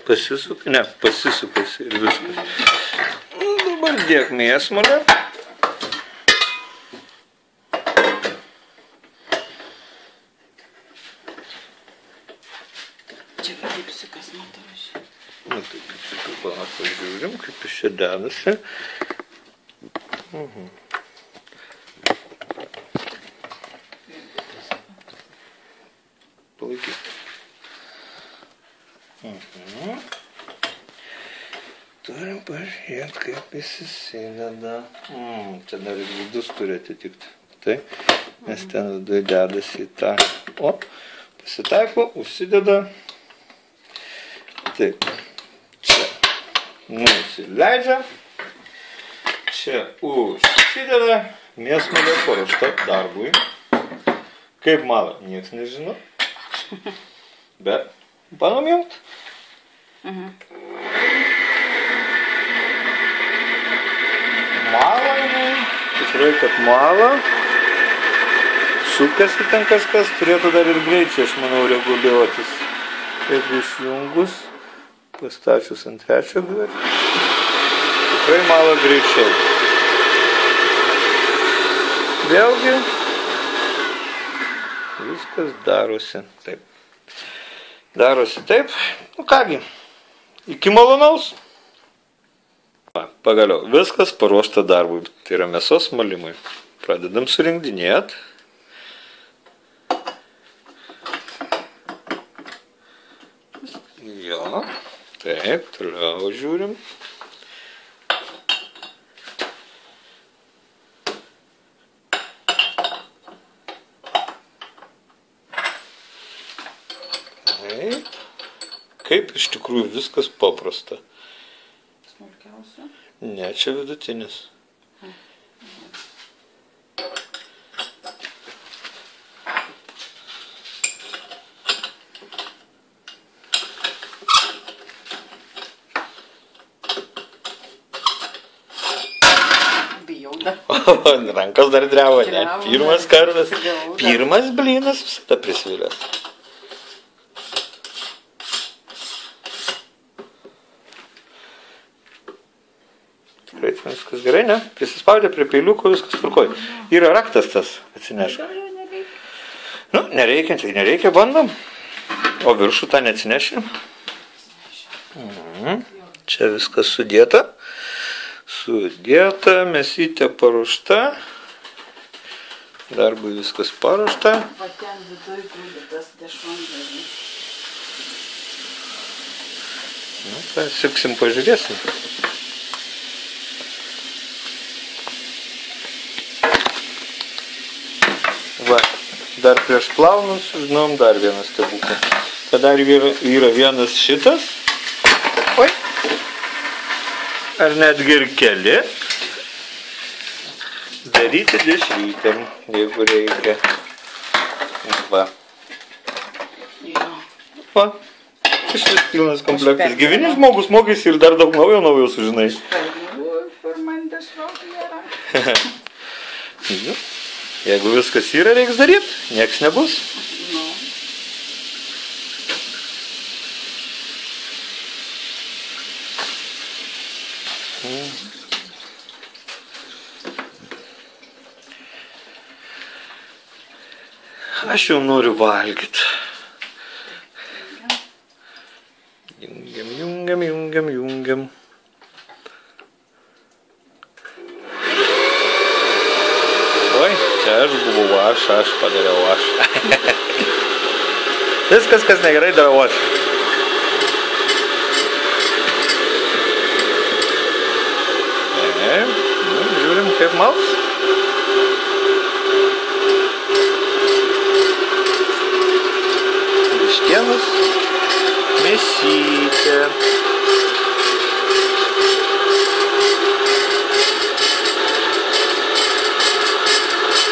pasisuka, ne, pasisukas ir viskas. Dabar dėk mėsmalę. Čia kaip matau aš. Nu, tai kaip pažiūrim, kaip iš čia dedasi. Palaikyk. Turim pažiūrėti, kaip jis įsideda. Čia dar ir vidus turi atitikti. Tai, nes ten viduje dedasi į tą. O, pasitaiko, užsideda. Taip, čia nusileidžia. Čia užsideda. Mėsmalė paruošta darbui. Kaip mala, nieks nežino. Bet, bandom jungt. Mala, tikrai, kad mala. Sukasi ten kažkas, turėtų dar ir greičiai, aš manau, reguliuotis. Taip išjungus, pastačius ant trečio gario. Tikrai mala greičiau. Vėlgi, viskas darosi taip. Darosi taip. Nu kągi, iki malonaus. Pagaliau, viskas paruošta darbui. Tai yra mėsos malimui. Pradedam surinkdinėti. Jo, taip, toliau žiūrim. Taip. Kaip iš tikrųjų viskas paprasta. Smulkiausia? Ne, čia vidutinis. Bijau dar. Rankas dar dreba, ne? Pirmas kartas. Pirmas blynas visada prisvilęs. Tikrai viskas gerai, ne? Prisispaudė prie peiliuko, viskas tvarkoj. Yra raktas tas, atsinešk. Nu, nereikia, tai nereikia, bandom. O viršų tą neatsinešim. Čia viskas sudėta. Sudėta, mėsytė paruošta. Darbui viskas paruošta. Va ten viduj guli tas dešvandalis. Nu, tai siksim, pažiūrėsim. Va, dar prieš plaunant sužinom dar vieną stebuklą. Tada yra vienas šitas. Oi. Ar netgi ir keli. Daryti dešrytėm, jeigu reikia. Va. Va. Šis pilnas komplektas. Gyveni žmogus, mokaisi ir dar daug naujo sužinai. Jeigu viskas yra, reiks daryti, nieks nebus. Aš jau noriu valgyti. Jungiam. Oi, čia aš buvau aš padariau aš. Viskas, kas negerai, darau aš. Žiūrim, kaip mals. Vištienos, mėsytė.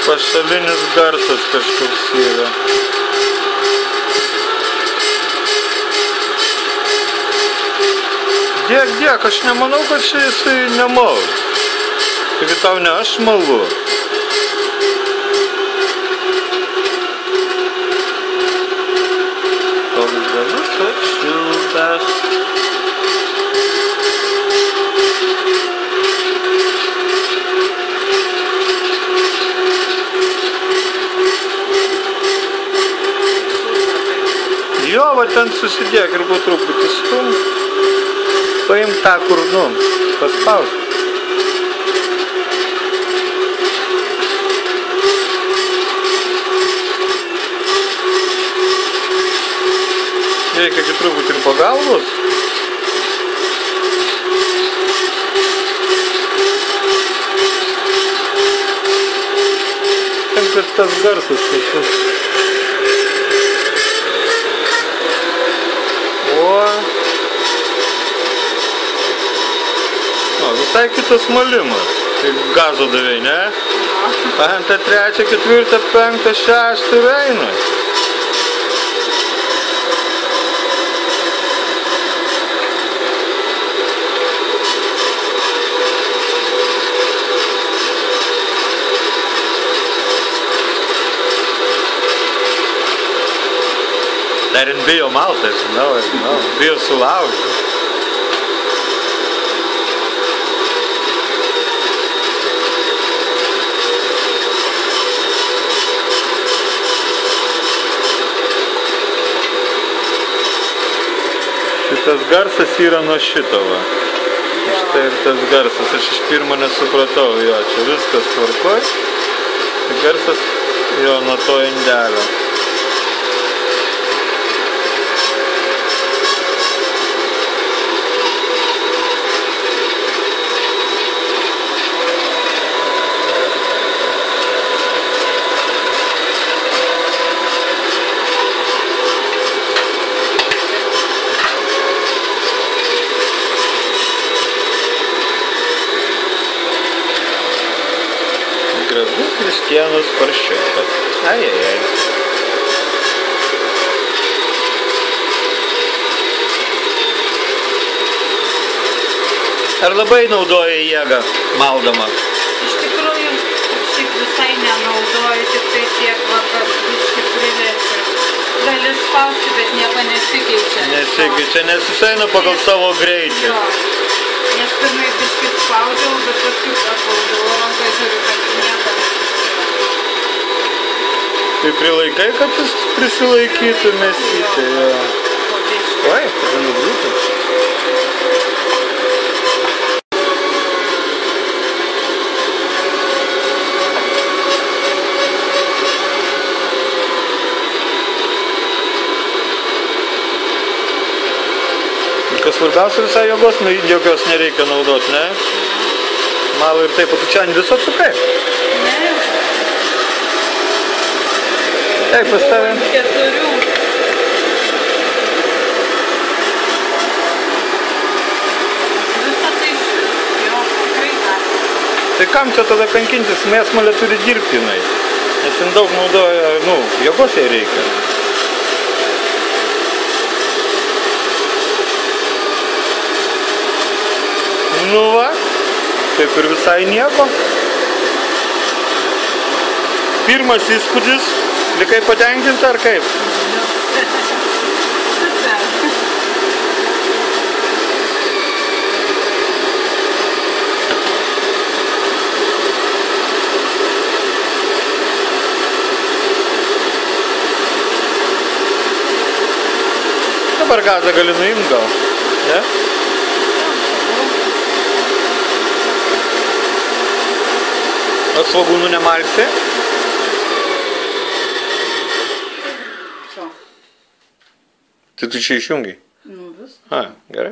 Pašalinis garsas kažkoks yra. Dėk, aš nemanau, kad čia jisai nemals. Taigi tau ne aš malu. Toks gražus, šiltas. va ten susidėk ir po truputį stum. Paimk tą, kur, nu, paspaus. Reikia truputį ir pagalbos. Ten, kad tas garsas kažkas. O, visai kitas malimas. Tai gazo davei, ne? Ant 3, 4, 5, 6 ir eina. Dar ir bijo maltas, žinau, bijo sulaužti. Šitas garsas yra nuo šito, va. Štai ir tas garsas, aš iš pirmo nesupratau, jo, čia viskas tvarkoj. Tai garsas, jo, nuo to indelio. Gražus vištienos faršiukas. Ai. Ar labai naudoja jėgą maldama? Iš tikrųjų, šiaip visai nenaudoju, tik tai tiek, va, kad biškį priverčia. Gali spausti, bet nieko nesikeičia. Nesikeičia, nes jis eina pagal savo greitį. Jo. Nes pirmai biškį spaudžiau, bet paskui paspaudžiau ranką, žiūriu, kad nieko nesikeičia. Tai prilaikai, kad jis prisilaikytų mėsytę, jo. Oi, kada nugrūtų. Kas svarbiausia, visai jėgos jokios nereikia naudoti, ne? Malo ir taip, o tu čia ant viso atsukai? Ne. Eik, pas tavę. 4. Visą tai jo, tikrai gali. Tai kam čia tada kankintis, mėsmalė turi dirbti jinai, nes jin daug naudoja, nu, jėgos jai reikia. Nu va, taip ir visai nieko. Pirmas įspūdis, likai patenkinta ar kaip? Dabar gazą gali nuimt gal, ne? O svogūnų nemalsi? Tai tu čia išjungiai? Nu, vis. Gerai.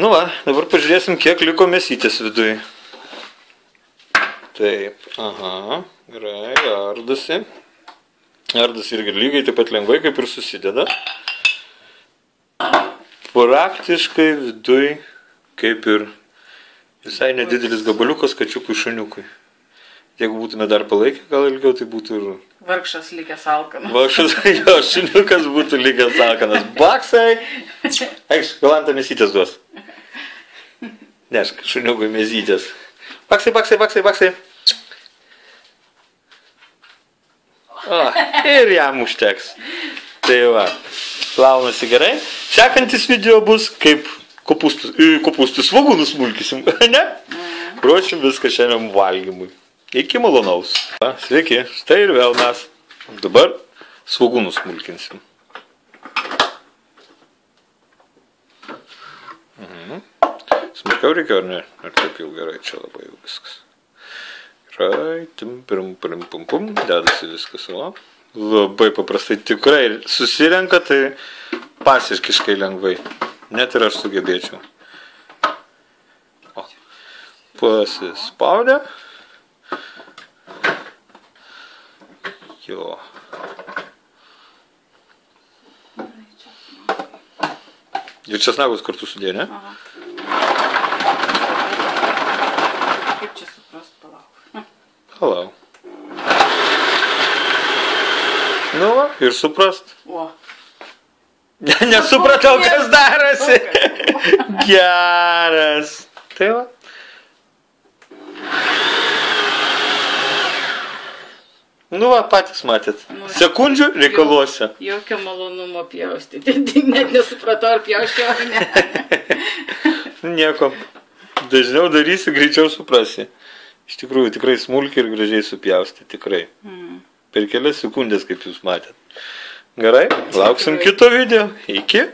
Nu va, dabar pažiūrėsim, kiek liko mėsytės viduj. Taip, gerai, ardosi. Ardosi irgi lygiai taip pat lengvai, kaip ir susideda. Praktiškai viduj, kaip ir visai nedidelis gabaliukas kačiukui šuniukui. Jeigu būtume dar palaikę, gal ilgiau, tai būtų ir... Vargšas likęs alkanas. Vargšas, jo, šuniukas būtų likęs alkanas. Baksai! Eikš, galantą mėsytės duos. Nešk, šuniukui mėsytės. Baksai, baksai, baksai, baksai. O, ir jam užteks. Tai va, plaunasi gerai. Sekantis video bus, kaip kopūstus svogūnus smulkysim, ne? Ruošim viską šiandien valgymui. Iki malonaus. Sveiki, štai ir vėl mes dabar svogūnus smulkinsim. Trumpiau reikia, ar ne? Ar taip jau gerai, čia labai jau viskas. Gerai, pum, dedasi viskas, o. Labai paprastai, tikrai susirenka, tai pasiškiškai lengvai. Net ir aš sugebėčiau. O, pasispaudė. Jo. Ir česnakus kartu sudėjo, ne? Aha. Kaip čia suprast, palauk. Palauk. Nu va, ir suprast. O. Nesupratau, kas darosi. Geras. Tai va. Nu va, patys matėt. Sekundžių reikaluose. Jokio malonumo pjaustyti. Net nesupratau, ar pjausčiau ar ne. Nieko. Dažniau darysi, greičiau suprasi. Iš tikrųjų, tikrai smulkiai ir gražiai supjausti. Tikrai. Per kelias sekundės, kaip jūs matėt. Gerai, lauksim kito video. Iki.